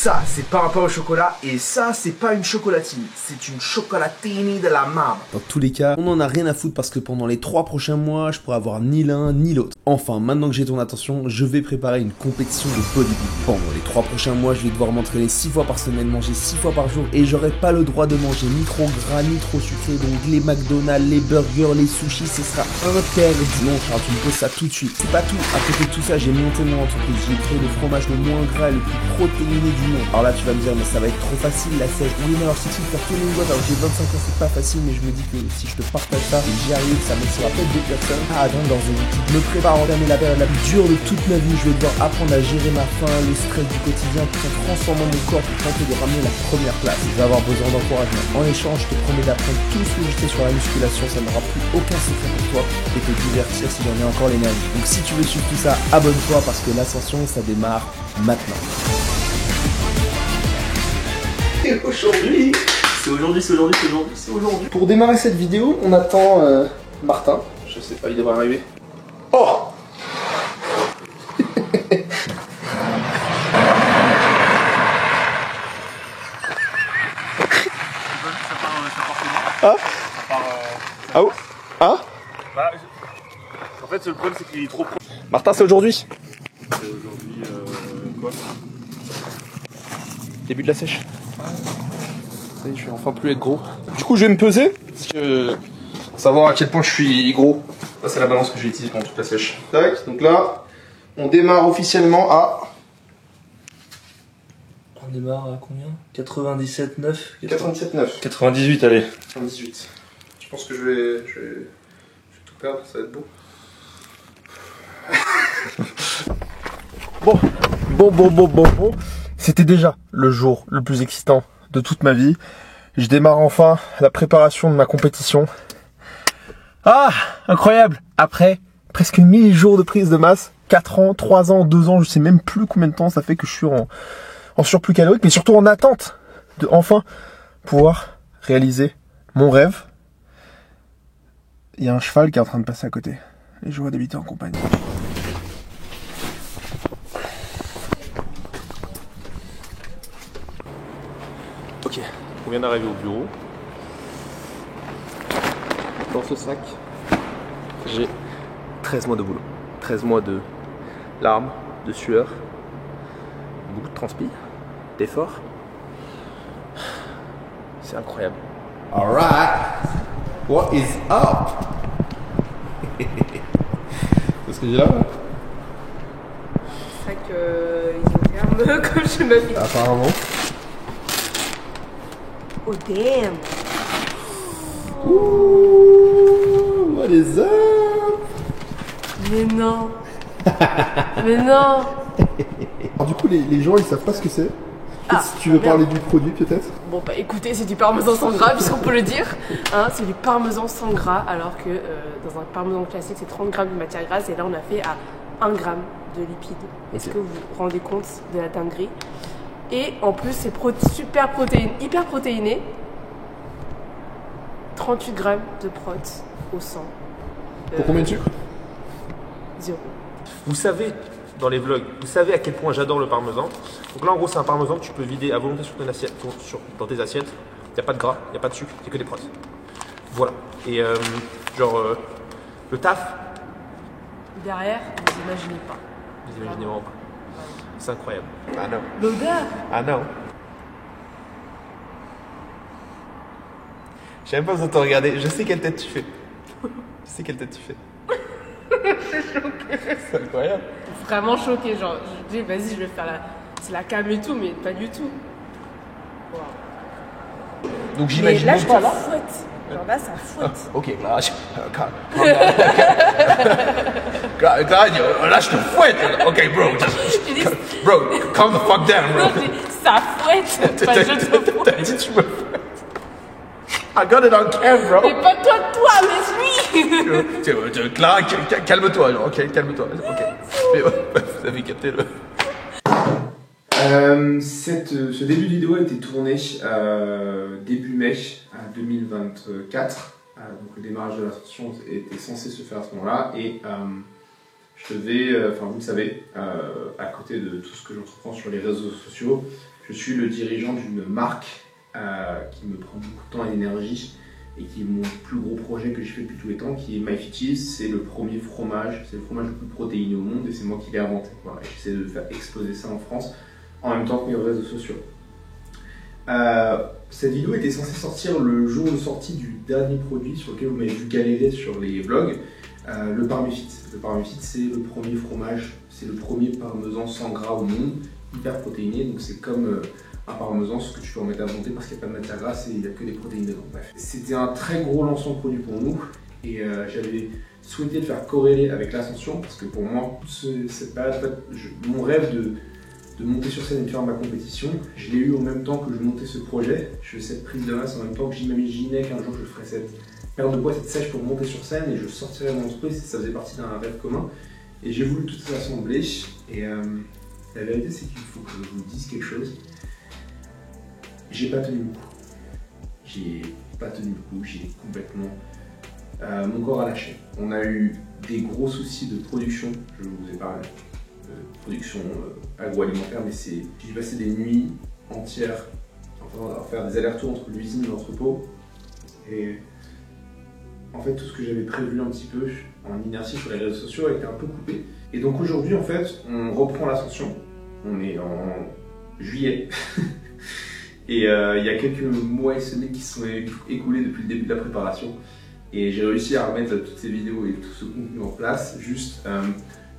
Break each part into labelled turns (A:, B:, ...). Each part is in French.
A: ça, c'est pas un pain au chocolat, et ça, c'est pas une chocolatine, c'est une chocolatini de la mame. Dans tous les cas, on en a rien à foutre parce que pendant les 3 prochains mois, je pourrais avoir ni l'un ni l'autre. Enfin, maintenant que j'ai ton attention, je vais préparer une compétition de bodybuilding. Pendant les 3 prochains mois, je vais devoir m'entraîner 6 fois par semaine, manger 6 fois par jour, et j'aurai pas le droit de manger ni trop gras, ni trop sucré, donc les McDonald's, les burgers, les sushis, ce sera interdit. Non, Charles, tu me poses ça tout de suite. C'est pas tout, à côté de tout ça, j'ai monté mon entreprise, j'ai créé le fromage le moins gras et le plus protéiné du monde. Alors là, tu vas me dire, mais ça va être trop facile, la sèche. Oui, mais alors, si tu faire tourner une boîte, alors j'ai 25 ans, c'est pas facile, mais je me dis que si je te partage ça, et j'y arrive, ça motivera peut-être d'autres personnes à atteindre leurs objectifs. Je me prépare à entamer la période la plus dure de toute ma vie. Je vais devoir apprendre à gérer ma faim, le stress du quotidien, tout en transformant mon corps pour tenter de ramener la première place. Je vais avoir besoin d'encouragement. En échange, je te promets d'apprendre tout ce que je sais sur la musculation, ça n'aura plus aucun secret pour toi et te divertir si j'en ai encore l'énergie. Donc si tu veux suivre tout ça, abonne-toi parce que l'ascension, ça démarre maintenant. Et aujourd'hui, c'est aujourd'hui. Pour démarrer cette vidéo, on attend Martin. Je sais pas, il devrait arriver. Oh! Ah? Ah oh? Ah?
B: Bah, en fait, le problème, c'est qu'il est trop proche.
A: Martin, c'est aujourd'hui?
B: C'est aujourd'hui, quoi?
A: Début de la sèche. Ça y est, je vais enfin plus être gros. Du coup, je vais me peser, parce que pour savoir à quel point je suis gros. Ça, c'est la balance que j'ai utilisée pendant toute la sèche. Tac, donc là, on démarre officiellement à...
C: On démarre à combien? 97,9
A: 97,9.
B: 98, allez.
A: 98. Je pense que je vais tout perdre, ça va être beau. Bon. C'était déjà le jour le plus excitant de toute ma vie. Je démarre enfin la préparation de ma compétition. Ah, incroyable! Après presque 1000 jours de prise de masse, 4 ans, 3 ans, 2 ans, je sais même plus combien de temps ça fait que je suis en surplus calorique, mais surtout en attente de enfin pouvoir réaliser mon rêve. Il y a un cheval qui est en train de passer à côté. Et je vois d'habiter en compagnie. Ok, on vient d'arriver au bureau. Dans ce sac, j'ai 13 mois de boulot. 13 mois de larmes, de sueur, beaucoup de transpi, d'efforts. C'est incroyable. Alright, what is up? C'est ce que j'ai là?
D: Sac isotherme, comme je m'habille.
A: Apparemment.
D: Oh damn!
A: Ouh, what is up?
D: Mais non! Mais non!
A: Alors, du coup, les gens ils savent pas ce que c'est.
D: Ah,
A: si tu veux parler du produit peut-être?
D: Bon bah écoutez, c'est du parmesan sans gras, puisqu'on peut le dire. Hein, c'est du parmesan sans gras, alors que dans un parmesan classique, c'est 30 grammes de matière grasse, et là on a fait à 1 gramme de lipides. Est-ce que vous vous rendez compte de la dinguerie? Et en plus, c'est super protéine, hyper protéiné. 38 grammes de prot au sang.
A: Pour combien de sucre?
D: 0.
B: Vous savez, dans les vlogs, vous savez à quel point j'adore le parmesan. Donc là, en gros, c'est un parmesan que tu peux vider à volonté sur ton assiette, dans tes assiettes. Il n'y a pas de gras, il n'y a pas de sucre, il n'y a que des protes. Voilà. Et le taf,
D: Derrière, vous imaginez pas.
B: vous imaginez vraiment pas. C'est incroyable. Ah non.
D: L'odeur!
B: Ah non. J'ai même pas besoin de te regarder. Je sais quelle tête tu fais. Je sais quelle tête tu fais.
D: Je suis choquée.
B: C'est incroyable.
D: Vraiment choquée, genre, je dis vas-y, je vais faire c'est la cam et tout, mais pas du tout. Wow.
A: Donc
D: Mais
A: j'imagine
D: là,
A: même
D: je
A: pas
D: te
A: là.
D: fouette. Genre là, ça fouette.
A: Ok, là, là je te fouette. Ok, bro, bro, calm the fuck down, bro.
D: Non, ça fouette. Pas je te fouette.
A: T'as dit tu me fouettes. I got it on cam, bro.
D: Mais pas toi, mais lui.
A: Clara, calme-toi, genre, ok, calme-toi. Ok. Mais ouais, vous avez capté le. Ce début de vidéo a été tourné début mai 2024. Donc le démarrage de l'ascension était censé se faire à ce moment-là. Et je devais, enfin vous le savez, à côté de tout ce que j'entreprends sur les réseaux sociaux, Je suis le dirigeant d'une marque qui me prend beaucoup de temps et d'énergie et qui est mon plus gros projet que j'ai fait depuis tous les temps, qui est MyFitcheese. C'est le premier fromage, c'est le fromage le plus protéiné au monde et c'est moi qui l'ai inventé. Voilà, j'essaie de faire exploser ça en France en même temps que mes réseaux sociaux. Cette vidéo était censée sortir le jour de sortie du dernier produit sur lequel vous m'avez vu galérer sur les vlogs, le Parmefit. Le Parmefit, c'est le premier fromage, c'est le premier parmesan sans gras au monde, hyper protéiné, donc c'est comme un parmesan, ce que tu peux en mettre à volonté parce qu'il n'y a pas de matière grasse et il n'y a que des protéines dedans. Bref. C'était un très gros lancement de produit pour nous et j'avais souhaité le faire corréler avec l'ascension parce que pour moi, cette période, mon rêve de monter sur scène et de faire ma compétition, je l'ai eu en même temps que je montais ce projet. Je fais cette prise de masse en même temps que j'imaginais qu'un jour je ferais cette perte de poids, cette sèche pour monter sur scène et je sortirais de mon entreprise, ça faisait partie d'un rêve commun. Et j'ai voulu tout assembler et la vérité c'est qu'il faut que je vous dise quelque chose. J'ai pas tenu le coup. J'ai pas tenu le coup, j'ai complètement... mon corps a lâché. On a eu des gros soucis de production, je vous ai parlé de production agroalimentaire, mais j'ai passé des nuits entières à faire des allers-retours entre l'usine et l'entrepôt. Et en fait, tout ce que j'avais prévu un petit peu en inertie sur les réseaux sociaux a été un peu coupé. Et donc aujourd'hui, en fait, on reprend l'ascension. On est en juillet. Et il y a quelques mois et semaines qui se sont écoulés depuis le début de la préparation. Et j'ai réussi à remettre toutes ces vidéos et tout ce contenu en place. Juste,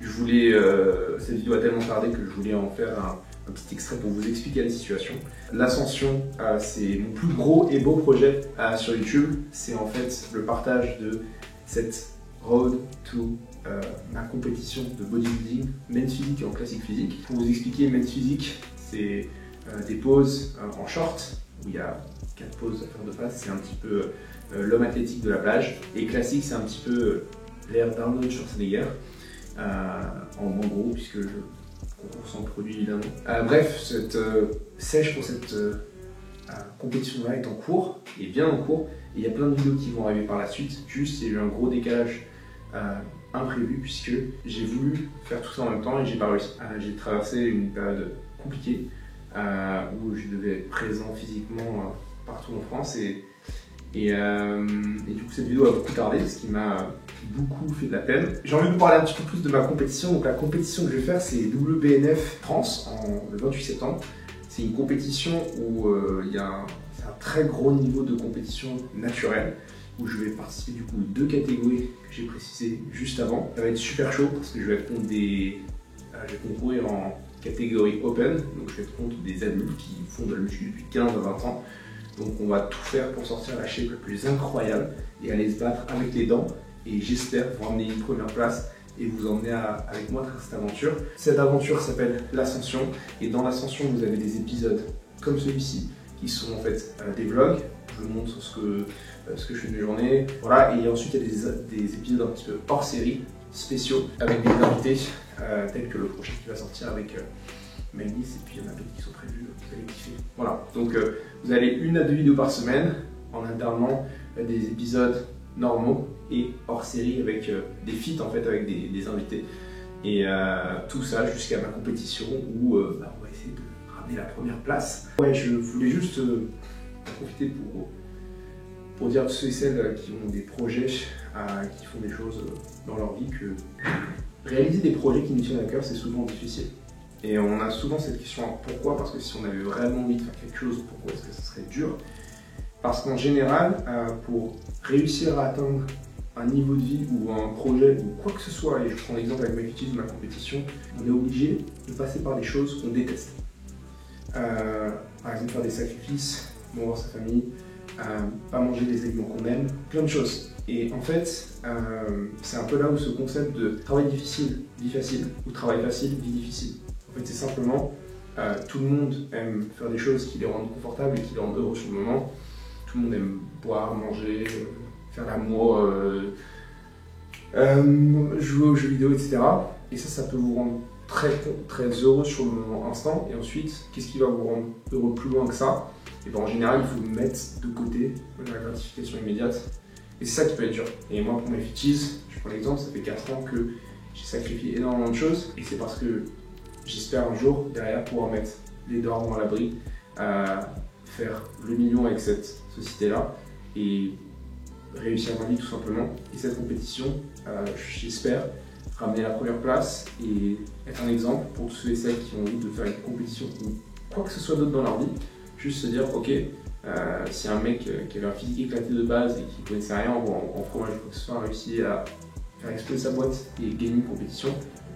A: cette vidéo a tellement tardé que je voulais en faire un petit extrait pour vous expliquer la situation. L'ascension, c'est mon plus gros et beau projet sur YouTube. C'est en fait le partage de cette road to ma compétition de bodybuilding, men's physique et en classique physique. Pour vous expliquer, men's physique, c'est des poses en short, où il y a 4 poses à faire de face, c'est un petit peu l'homme athlétique de la plage. Et classique, c'est un petit peu l'air d'Arnold Schwarzenegger, en gros, puisque je concours sans produit évidemment. Bref, cette sèche pour cette compétition-là est en cours, est bien en cours, et il y a plein de vidéos qui vont arriver par la suite. Juste, il y a eu un gros décalage imprévu, puisque j'ai voulu faire tout ça en même temps et j'ai pas réussi. J'ai traversé une période compliquée, où je devais être présent physiquement partout en France et du coup cette vidéo a beaucoup tardé, ce qui m'a beaucoup fait de la peine. J'ai envie de vous parler un petit peu plus de ma compétition. Donc la compétition que je vais faire, c'est WBNF France le 28 septembre. C'est une compétition où c'est un très gros niveau de compétition naturelle, où je vais participer du coup 2 catégories que j'ai précisées juste avant. Ça va être super chaud parce que je vais être contre je vais concourir en catégorie open, donc je vais être contre des adultes qui font de la muscu depuis 15 à 20 ans. Donc on va tout faire pour sortir la shape la plus incroyable et aller se battre avec les dents. Et j'espère vous ramener une première place et vous emmener avec moi dans cette aventure. Cette aventure s'appelle l'Ascension et dans l'Ascension vous avez des épisodes comme celui-ci qui sont en fait des vlogs. Je vous montre ce que je fais de mes journées. Voilà, et ensuite il y a des épisodes un petit peu hors série, spéciaux, avec des invités tels que le prochain qui va sortir avec Maëlys, et puis il y en a d'autres qui sont prévus, vous allez kiffer. Voilà, donc vous avez 1 à 2 vidéos par semaine en alternant des épisodes normaux et hors série avec des feats en fait avec des invités. Et tout ça jusqu'à ma compétition où on va essayer de ramener la première place. Ouais, je voulais juste profiter pour dire à ceux et celles qui ont des projets, qui font des choses dans leur vie, que réaliser des projets qui nous tiennent à cœur, c'est souvent difficile. Et on a souvent cette question, pourquoi? Parce que si on avait vraiment envie de faire quelque chose, pourquoi est-ce que ça serait dur? Parce qu'en général, pour réussir à atteindre un niveau de vie ou un projet ou quoi que ce soit, et je prends l'exemple avec MyFitcheese ou ma compétition, on est obligé de passer par des choses qu'on déteste. Par exemple, faire des sacrifices, voir sa famille, pas manger des aliments qu'on aime, plein de choses. Et en fait, c'est un peu là où ce concept de travail difficile, vie facile, ou travail facile, vie difficile. En fait, c'est simplement, tout le monde aime faire des choses qui les rendent confortables et qui les rendent heureux sur le moment. Tout le monde aime boire, manger, faire l'amour, jouer aux jeux vidéo, etc. Et ça peut vous rendre très heureux sur le moment instant. Et ensuite, qu'est-ce qui va vous rendre heureux plus loin que ça? Et bien en général, il faut mettre de côté la gratification immédiate. Et c'est ça qui peut être dur. Et moi, pour MyFitcheese, je prends l'exemple, ça fait 4 ans que j'ai sacrifié énormément de choses. Et c'est parce que j'espère un jour, derrière, pouvoir mettre
B: les darons à l'abri, faire le million avec cette société-là et réussir ma vie tout simplement. Et cette compétition, j'espère ramener la première place et être un exemple pour tous ceux et celles qui ont envie de faire une compétition ou quoi que ce soit d'autre dans leur vie. Juste se dire, ok, si un mec qui avait un physique éclaté de base et qui ne connaissait rien en fromage ou quoi que ce soit a réussi à faire exploser sa boîte et gagner une compétition,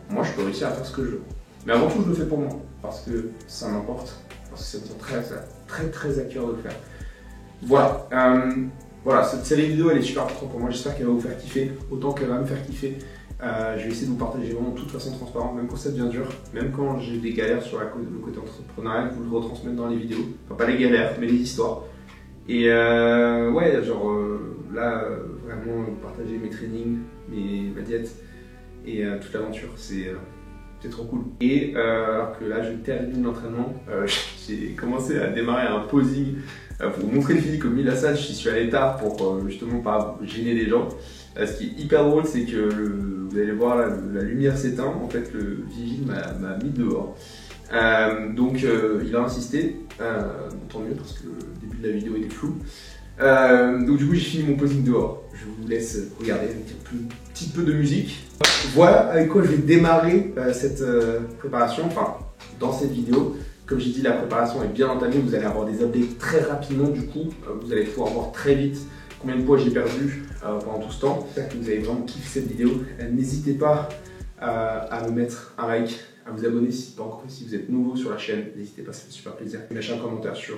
B: moi je peux réussir à faire ce que je veux. Mais avant tout, je le fais pour moi, parce que ça m'importe, parce que ça me tient très à cœur de le faire. Voilà, voilà, cette série vidéo elle est super importante pour moi, j'espère qu'elle va vous faire kiffer, autant qu'elle va me faire kiffer. Je vais essayer de vous partager vraiment de toute façon transparente, même quand ça devient dur, même quand j'ai des galères sur le côté entrepreneurial, vous le retransmettre dans les vidéos. Enfin, pas les galères, mais les histoires. Et ouais, genre là, vraiment partager mes trainings, ma diète et toute l'aventure, c'est trop cool. Et alors que là, je termine l'entraînement, j'ai commencé à démarrer un posing pour vous montrer le physique au milieu de la salle. Je suis allé tard pour justement pas gêner les gens. Ce qui est hyper drôle, c'est que vous allez voir là, la lumière s'éteint. En fait, le vigile m'a mis dehors. Donc, il a insisté. Tant mieux parce que le début de la vidéo était flou. Donc, du coup, j'ai fini mon posing dehors. Je vous laisse regarder avec un petit peu de musique. Voilà avec quoi je vais démarrer cette préparation. Enfin, dans cette vidéo. Comme j'ai dit, la préparation est bien entamée. Vous allez avoir des updates très rapidement. Du coup, vous allez pouvoir voir très vite combien de poids j'ai perdu pendant tout ce temps. J'espère que vous avez vraiment kiffé cette vidéo. N'hésitez pas à me mettre un like, à vous abonner si pas encore, si vous êtes nouveau sur la chaîne. N'hésitez pas, ça fait super plaisir. Lâchez un commentaire sur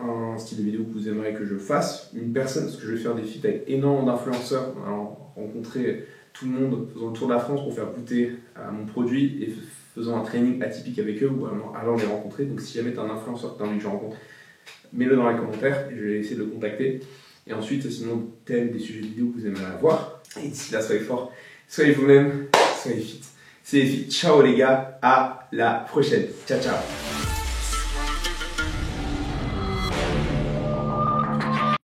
B: un style de vidéo que vous aimeriez que je fasse. Une personne, parce que je vais faire des feats avec énormément d'influenceurs. Rencontrer tout le monde, faisant le tour de la France pour faire goûter mon produit et faisant un training atypique avec eux ou allant les rencontrer. Donc si jamais tu as un influenceur que tu as envie que je rencontre, mets-le dans les commentaires et je vais essayer de le contacter. Et ensuite, sinon, thème des sujets vidéo que vous aimeriez avoir. Et d'ici là, soyez forts, soyez vous-même, soyez fit. C'est fit. Ciao les gars, à la prochaine. Ciao, ciao.